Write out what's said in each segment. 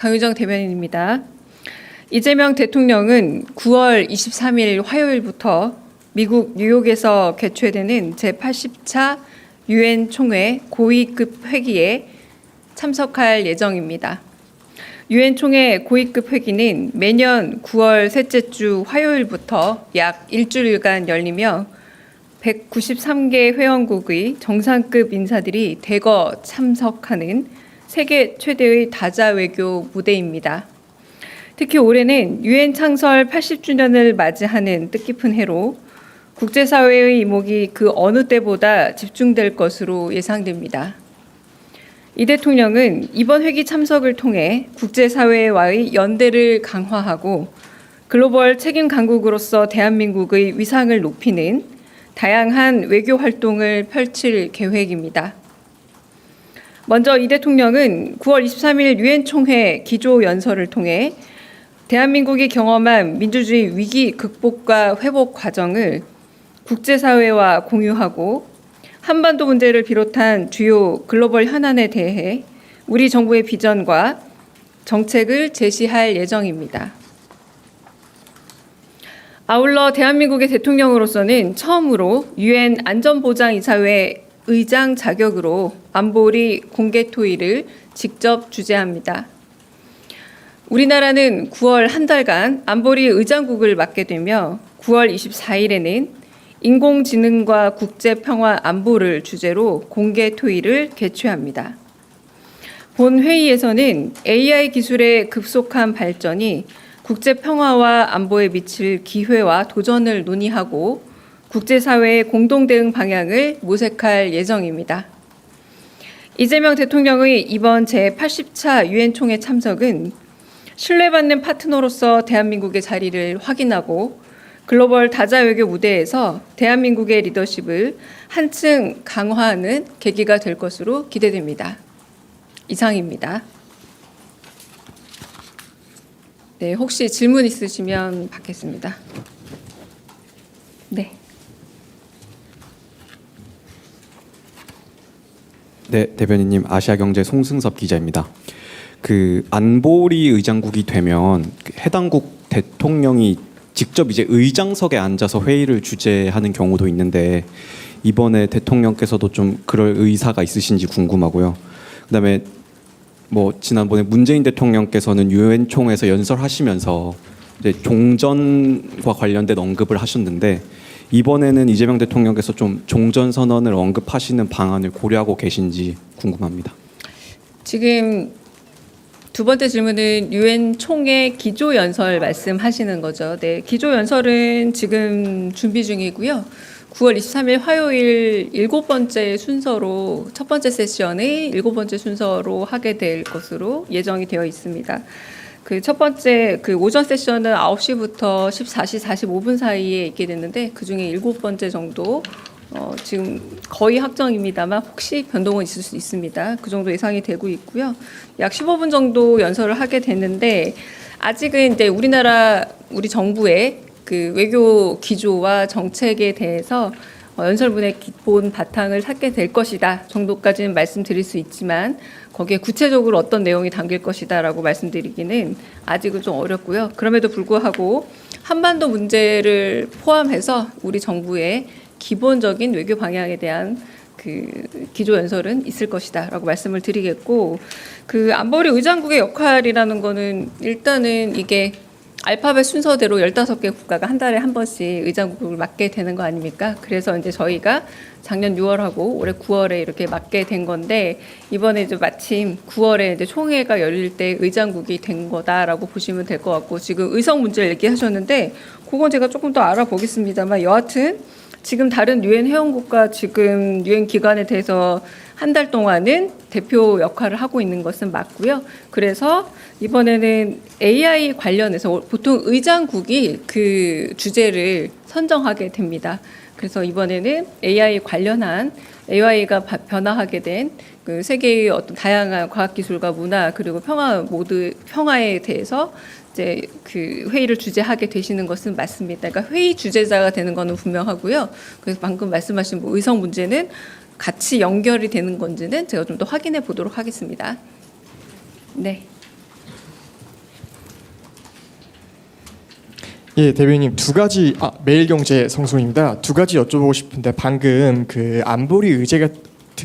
강유정 대변인입니다. 이재명 대통령은 9월 23일 화요일부터 미국 뉴욕에서 개최되는 제80차 유엔 총회 고위급 회기에 참석할 예정입니다. 유엔 총회 고위급 회기는 매년 9월 셋째 주 화요일부터 약 일주일간 열리며 193개 회원국의 정상급 인사들이 대거 참석하는 세계 최대의 다자 외교 무대입니다. 특히 올해는 유엔 창설 80주년을 맞이하는 뜻깊은 해로 국제사회의 이목이 그 어느 때보다 집중될 것으로 예상됩니다. 이 대통령은 이번 회기 참석을 통해 국제사회와의 연대를 강화하고 글로벌 책임 강국으로서 대한민국의 위상을 높이는 다양한 외교 활동을 펼칠 계획입니다. 먼저 이 대통령은 9월 23일 유엔 총회 기조 연설을 통해 대한민국이 경험한 민주주의 위기 극복과 회복 과정을 국제사회와 공유하고 한반도 문제를 비롯한 주요 글로벌 현안에 대해 우리 정부의 비전과 정책을 제시할 예정입니다. 아울러 대한민국의 대통령으로서는 처음으로 유엔 안전보장이사회 의장 자격으로 안보리 공개 토의를 직접 주재합니다. 우리나라는 9월 한 달간 안보리 의장국을 맡게 되며 9월 24일에는 인공지능과 국제평화 안보를 주제로 공개 토의를 개최합니다. 본 회의에서는 AI 기술의 급속한 발전이 국제평화와 안보에 미칠 기회와 도전을 논의하고 국제사회의 공동대응 방향을 모색할 예정입니다. 이재명 대통령의 이번 제80차 유엔 총회 참석은 신뢰받는 파트너로서 대한민국의 자리를 확인하고 글로벌 다자 외교 무대에서 대한민국의 리더십을 한층 강화하는 계기가 될 것으로 기대됩니다. 이상입니다. 네, 혹시 질문 있으시면 받겠습니다. 네. 네, 대변인님, 아시아경제 송승섭 기자입니다. 그 안보리 의장국이 되면 해당국 대통령이 직접 이제 의장석에 앉아서 회의를 주재하는 경우도 있는데 이번에 대통령께서도 좀 그럴 의사가 있으신지 궁금하고요. 그다음에 뭐 지난번에 문재인 대통령께서는 유엔 총회에서 연설하시면서 이제 종전과 관련된 언급을 하셨는데 이번에는 이재명 대통령께서 좀 종전 선언을 언급하시는 방안을 고려하고 계신지 궁금합니다. 지금 두 번째 질문은 유엔 총회 기조 연설 말씀하시는 거죠. 네, 기조 연설은 지금 준비 중이고요. 9월 23일 화요일 7번째 순서로 첫 번째 세션의 7번째 순서로 하게 될 것으로 예정이 되어 있습니다. 그 첫 번째 그 오전 세션은 9시부터 14시 45분 사이에 있게 됐는데 그중에 7번째 정도 지금 거의 확정입니다만 혹시 변동은 있을 수 있습니다. 그 정도 예상이 되고 있고요. 약 15분 정도 연설을 하게 됐는데 아직은 이제 우리 정부의 그 외교 기조와 정책에 대해서 연설문의 기본 바탕을 찾게 될 것이다 정도까지는 말씀드릴 수 있지만 거기에 구체적으로 어떤 내용이 담길 것이다라고 말씀드리기는 아직은 좀 어렵고요. 그럼에도 불구하고 한반도 문제를 포함해서 우리 정부의 기본적인 외교 방향에 대한 그 기조 연설은 있을 것이다라고 말씀을 드리겠고 그 안보리 의장국의 역할이라는 거는 일단은 이게 알파벳 순서대로 15개 국가가 한 달에 한 번씩 의장국을 맡게 되는 거 아닙니까? 그래서 이제 저희가 작년 6월하고 올해 9월에 이렇게 맡게 된 건데 이번에 이제 마침 9월에 이제 총회가 열릴 때 의장국이 된 거다라고 보시면 될 것 같고 지금 의석 문제를 얘기하셨는데 그건 제가 조금 더 알아보겠습니다만 여하튼 지금 다른 유엔 회원국과 지금 유엔 기관에 대해서 한 달 동안은 대표 역할을 하고 있는 것은 맞고요. 그래서 이번에는 AI 관련해서 보통 의장국이 그 주제를 선정하게 됩니다. 그래서 이번에는 AI 관련한 AI가 변화하게 된 그 세계의 어떤 다양한 과학기술과 문화 그리고 평화에 대해서 이제 그 회의를 주재하게 되시는 것은 맞습니다. 그러니까 회의 주재자가 되는 것은 분명하고요. 그래서 방금 말씀하신 뭐 의석 문제는 같이 연결이 되는 건지는 제가 좀 더 확인해 보도록 하겠습니다. 네. 예, 대변인님 두 가지 매일경제 성수입니다. 두 가지 여쭤보고 싶은데 방금 그 안보리 의제 같은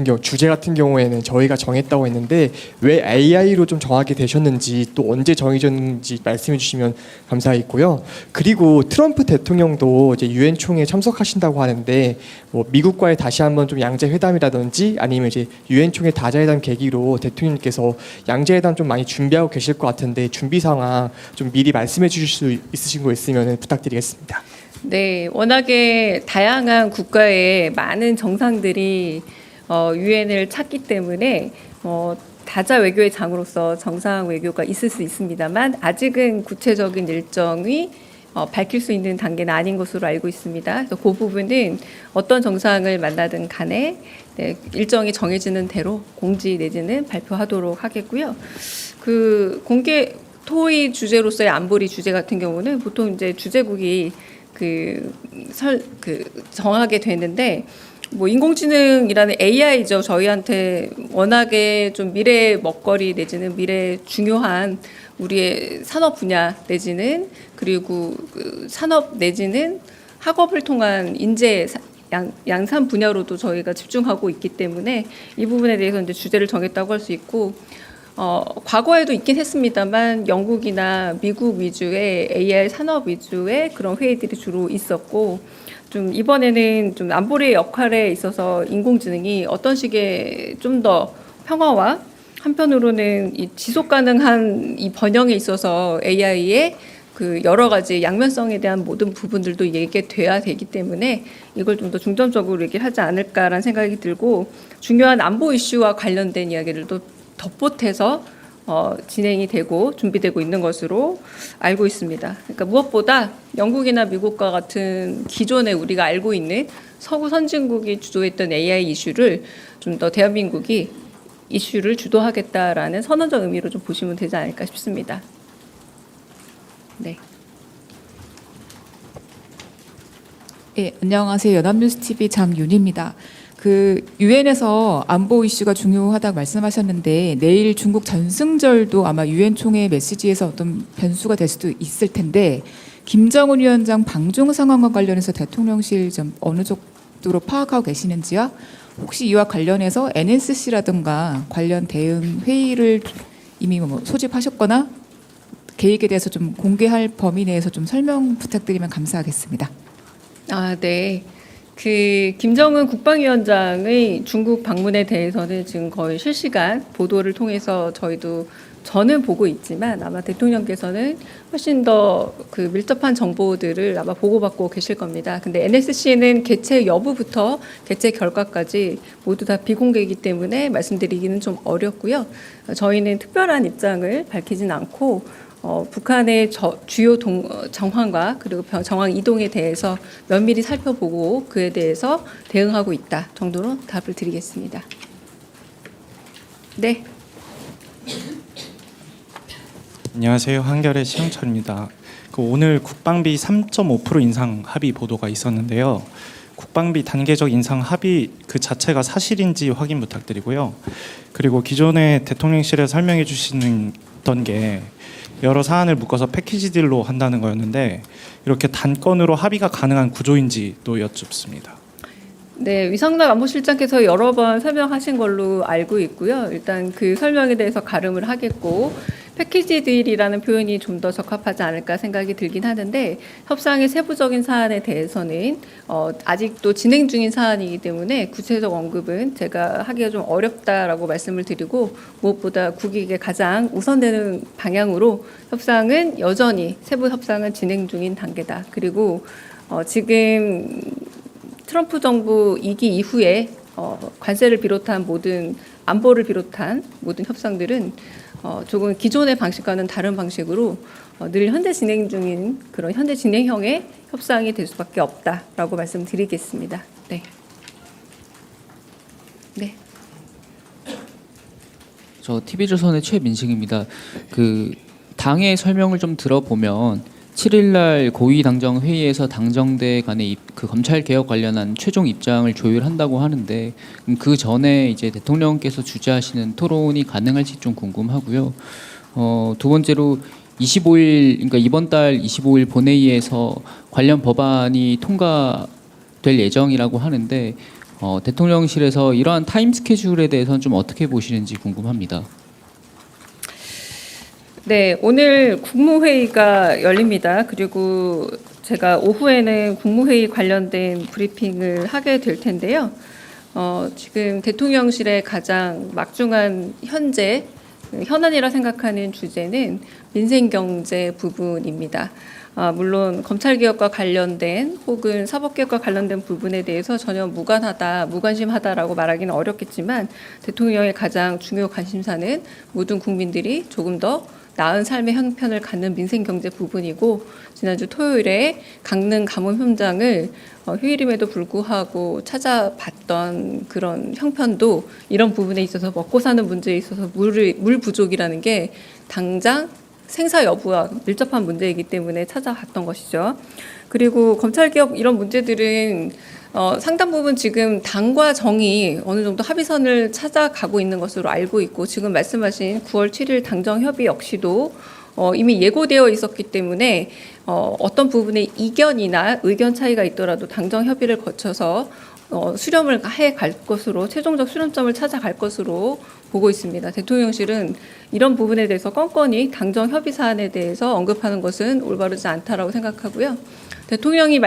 경우 주제 같은 경우에는 저희가 정했다고 했는데 왜 AI로 좀 정하게 되셨는지 또 언제 정해졌는지 말씀해 주시면 감사하겠고요. 그리고 트럼프 대통령도 이제 유엔 총회에 참석하신다고 하는데 뭐 미국과의 다시 한번 좀 양자 회담이라든지 아니면 이제 유엔 총회 다자회담 계기로 대통령님께서 양자 회담 좀 많이 준비하고 계실 것 같은데 준비 상황 좀 미리 말씀해 주실 수 있으신 거 있으면 부탁드리겠습니다. 네, 워낙에 다양한 국가의 많은 정상들이 유엔을 찾기 때문에 다자 외교의 장으로서 정상 외교가 있을 수 있습니다만 아직은 구체적인 일정이 밝힐 수 있는 단계는 아닌 것으로 알고 있습니다. 그래서 그 부분은 어떤 정상을 만나든 간에 네, 일정이 정해지는 대로 공지 내지는 발표하도록 하겠고요. 그 공개 토의 주제로서의 안보리 주제 같은 경우는 보통 이제 주재국이 정하게 되는데 뭐 인공지능이라는 AI죠. 저희한테 워낙에 좀 미래 먹거리 내지는 미래 중요한 우리의 산업 분야 내지는 그리고 그 산업 내지는 학업을 통한 인재 양산 분야로도 저희가 집중하고 있기 때문에 이 부분에 대해서 이제 주제를 정했다고 할 수 있고 과거에도 있긴 했습니다만 영국이나 미국 위주의 AI 산업 위주의 그런 회의들이 주로 있었고 좀 이번에는 좀 안보리의 역할에 있어서 인공지능이 어떤 식의 좀 더 평화와 한편으로는 이 지속 가능한 이 번영에 있어서 AI의 그 여러 가지 양면성에 대한 모든 부분들도 얘기돼야 되기 때문에 이걸 좀 더 중점적으로 얘기하지 않을까라는 생각이 들고 중요한 안보 이슈와 관련된 이야기들도 덧보태서 진행이 되고 준비되고 있는 것으로 알고 있습니다. 그러니까 무엇보다 영국이나 미국과 같은 기존에 우리가 알고 있는 서구 선진국이 주도했던 AI 이슈를 좀 더 대한민국이 이슈를 주도하겠다라는 선언적 의미로 좀 보시면 되지 않을까 싶습니다. 네. 네, 안녕하세요. 연합뉴스TV 장윤희입니다. 그 유엔에서 안보 이슈가 중요하다고 말씀하셨는데 내일 중국 전승절도 아마 유엔 총회 메시지에서 어떤 변수가 될 수도 있을 텐데 김정은 위원장 방중 상황과 관련해서 대통령실 좀 어느 정도로 파악하고 계시는지요? 혹시 이와 관련해서 NSC라든가 관련 대응 회의를 이미 뭐 소집하셨거나 계획에 대해서 좀 공개할 범위 내에서 좀 설명 부탁드리면 감사하겠습니다. 네. 그 김정은 국방위원장의 중국 방문에 대해서는 지금 거의 실시간 보도를 통해서 저는 보고 있지만 아마 대통령께서는 훨씬 더 그 밀접한 정보들을 아마 보고받고 계실 겁니다. 근데 NSC는 개최 여부부터 개최 결과까지 모두 다 비공개이기 때문에 말씀드리기는 좀 어렵고요. 저희는 특별한 입장을 밝히진 않고 북한의 주요 정황과 그리고 정황 이동에 대해서 면밀히 살펴보고 그에 대해서 대응하고 있다 정도로 답을 드리겠습니다. 네. 안녕하세요. 한겨레 시영철입니다. 오늘 국방비 3.5% 인상 합의 보도가 있었는데요. 국방비 단계적 인상 합의 그 자체가 사실인지 확인 부탁드리고요. 그리고 기존에 대통령실에 설명해 주시던 게 여러 사안을 묶어서 패키지 딜로 한다는 거였는데 이렇게 단건으로 합의가 가능한 구조인지 또 여쭙습니다. 네, 위성락 안보실장께서 여러 번 설명하신 걸로 알고 있고요. 일단 그 설명에 대해서 가름을 하겠고 패키지 딜이라는 표현이 좀 더 적합하지 않을까 생각이 들긴 하는데 협상의 세부적인 사안에 대해서는 아직도 진행 중인 사안이기 때문에 구체적 언급은 제가 하기가 좀 어렵다라고 말씀을 드리고 무엇보다 국익에 가장 우선되는 방향으로 협상은 여전히 세부 협상은 진행 중인 단계다. 그리고 지금 트럼프 정부 2기 이후에 관세를 비롯한 모든 안보를 비롯한 모든 협상들은 조금 기존의 방식과는 다른 방식으로 늘 현재 진행 중인 그런 현재 진행형의 협상이 될 수밖에 없다라고 말씀드리겠습니다. 네. 네. 저 TV조선의 최민식입니다. 그 당의 설명을 좀 들어보면 7일날 고위 당정 회의에서 당정대 간의 그 검찰 개혁 관련한 최종 입장을 조율한다고 하는데 그 전에 이제 대통령께서 주재하시는 토론이 가능할지 좀 궁금하고요. 두 번째로 25일 그러니까 이번 달 25일 본회의에서 관련 법안이 통과될 예정이라고 하는데 대통령실에서 이러한 타임 스케줄에 대해서는 좀 어떻게 보시는지 궁금합니다. 네, 오늘 국무회의가 열립니다. 그리고 제가 오후에는 국무회의 관련된 브리핑을 하게 될 텐데요. 지금 대통령실의 가장 막중한 현안이라 생각하는 주제는 민생경제 부분입니다. 물론 검찰개혁과 관련된 혹은 사법개혁과 관련된 부분에 대해서 전혀 무관심하다라고 말하기는 어렵겠지만 대통령의 가장 중요 관심사는 모든 국민들이 조금 더 나은 삶의 형편을 갖는 민생경제 부분이고 지난주 토요일에 강릉 가뭄 현장을 휴일임에도 불구하고 찾아봤던 그런 형편도 이런 부분에 있어서 먹고 사는 문제에 있어서 물 부족이라는 게 당장 생사 여부와 밀접한 문제이기 때문에 찾아갔던 것이죠. 그리고 검찰개혁 이런 문제들은 상당 부분 지금 당과 정이 어느 정도 합의선을 찾아가고 있는 것으로 알고 있고 지금 말씀하신 9월 7일 당정 협의 역시도 이미 예고되어 있었기 때문에 어떤 부분에 이견이나 의견 차이가 있더라도 당정 협의를 거쳐서 수렴을 해 갈 것으로 최종적 수렴점을 찾아갈 것으로 보고 있습니다. 대통령실은 이런 부분에 대해서 건건히 당정 협의 사안에 대해서 언급하는 것은 올바르지 않다라고 생각하고요. 대통령이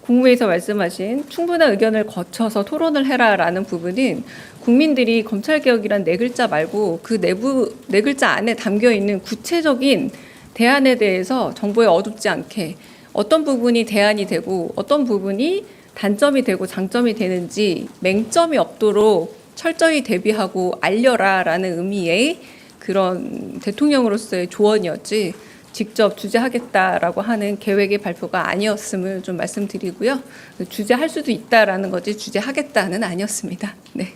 국무회의에서 말씀하신 충분한 의견을 거쳐서 토론을 해라라는 부분은 국민들이 검찰개혁이란 네 글자 말고 그 내부 네 글자 안에 담겨 있는 구체적인 대안에 대해서 정보에 어둡지 않게 어떤 부분이 대안이 되고 어떤 부분이 단점이 되고 장점이 되는지 맹점이 없도록 철저히 대비하고 알려라라는 의미의 그런 대통령으로서의 조언이었지 직접 주재하겠다라고 하는 계획의 발표가 아니었음을 좀 말씀드리고요. 주재할 수도 있다라는 거지 주재하겠다는 아니었습니다. 네.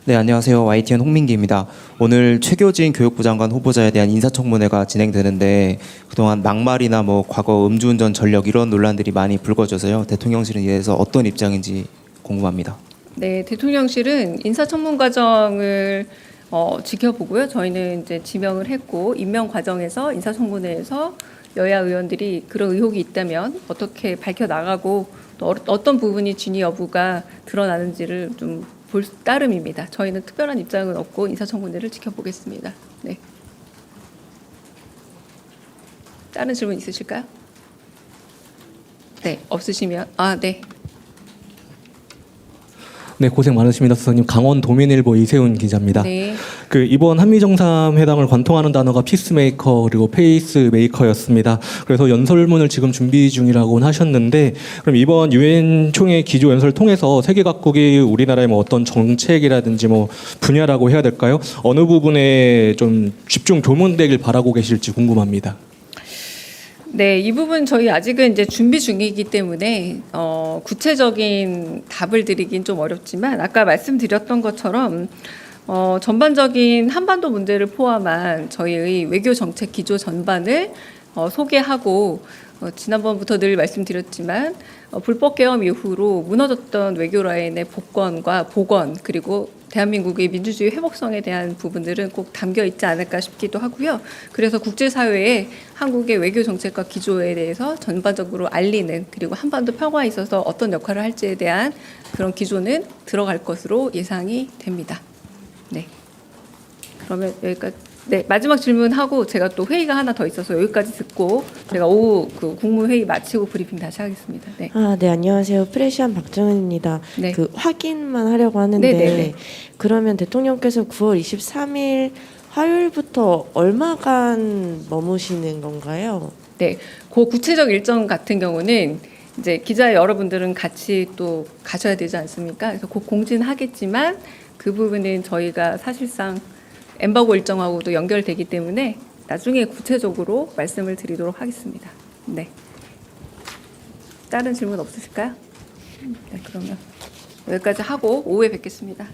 네, 안녕하세요. YTN 홍민기입니다. 오늘 최교진 교육부 장관 후보자에 대한 인사청문회가 진행되는데 그동안 막말이나 과거 음주운전 전력 이런 논란들이 많이 불거져서요. 대통령실은 이에 대해서 어떤 입장인지 궁금합니다. 네, 대통령실은 인사청문 과정을 지켜보고요. 저희는 이제 지명을 했고 임명 과정에서 인사청문회에서 여야 의원들이 그런 의혹이 있다면 어떻게 밝혀 나가고 또 어떤 부분이 진위 여부가 드러나는지를 좀 볼 따름입니다. 저희는 특별한 입장은 없고 인사청문회를 지켜보겠습니다. 네. 다른 질문 있으실까요? 네, 없으시면 네. 네, 고생 많으십니다, 수석님. 강원도민일보 이세훈 기자입니다. 네. 이번 한미 정상회담을 관통하는 단어가 피스메이커 그리고 페이스메이커였습니다. 그래서 연설문을 지금 준비 중이라고 하셨는데, 그럼 이번 유엔 총회 기조 연설을 통해서 세계 각국이 우리나라의 어떤 정책이라든지 분야라고 해야 될까요? 어느 부분에 좀 집중 교문되길 바라고 계실지 궁금합니다. 네, 이 부분 저희 아직은 이제 준비 중이기 때문에 구체적인 답을 드리긴 좀 어렵지만 아까 말씀드렸던 것처럼 전반적인 한반도 문제를 포함한 저희의 외교 정책 기조 전반을 소개하고 지난번부터 늘 말씀드렸지만 불법 계엄 이후로 무너졌던 외교 라인의 복원과 복원 그리고 대한민국의 민주주의 회복성에 대한 부분들은 꼭 담겨 있지 않을까 싶기도 하고요. 그래서 국제사회에 한국의 외교 정책과 기조에 대해서 전반적으로 알리는 그리고 한반도 평화에 있어서 어떤 역할을 할지에 대한 그런 기조는 들어갈 것으로 예상이 됩니다. 네. 그러면 여기까지. 네, 마지막 질문하고 제가 또 회의가 하나 더 있어서 여기까지 듣고 제가 오후 그 국무회의 마치고 브리핑 다시 하겠습니다. 네. 네, 안녕하세요. 프레시안 박정은입니다. 네. 확인만 하려고 하는데 네네네. 그러면 대통령께서 9월 23일 화요일부터 얼마간 머무시는 건가요? 네, 그 구체적 일정 같은 경우는 이제 기자 여러분들은 같이 또 가셔야 되지 않습니까? 그래서 곧 공지하겠지만 그 부분은 저희가 사실상 엠바고 일정하고도 연결되기 때문에 나중에 구체적으로 말씀을 드리도록 하겠습니다. 네. 다른 질문 없으실까요? 네, 그러면 여기까지 하고 오후에 뵙겠습니다.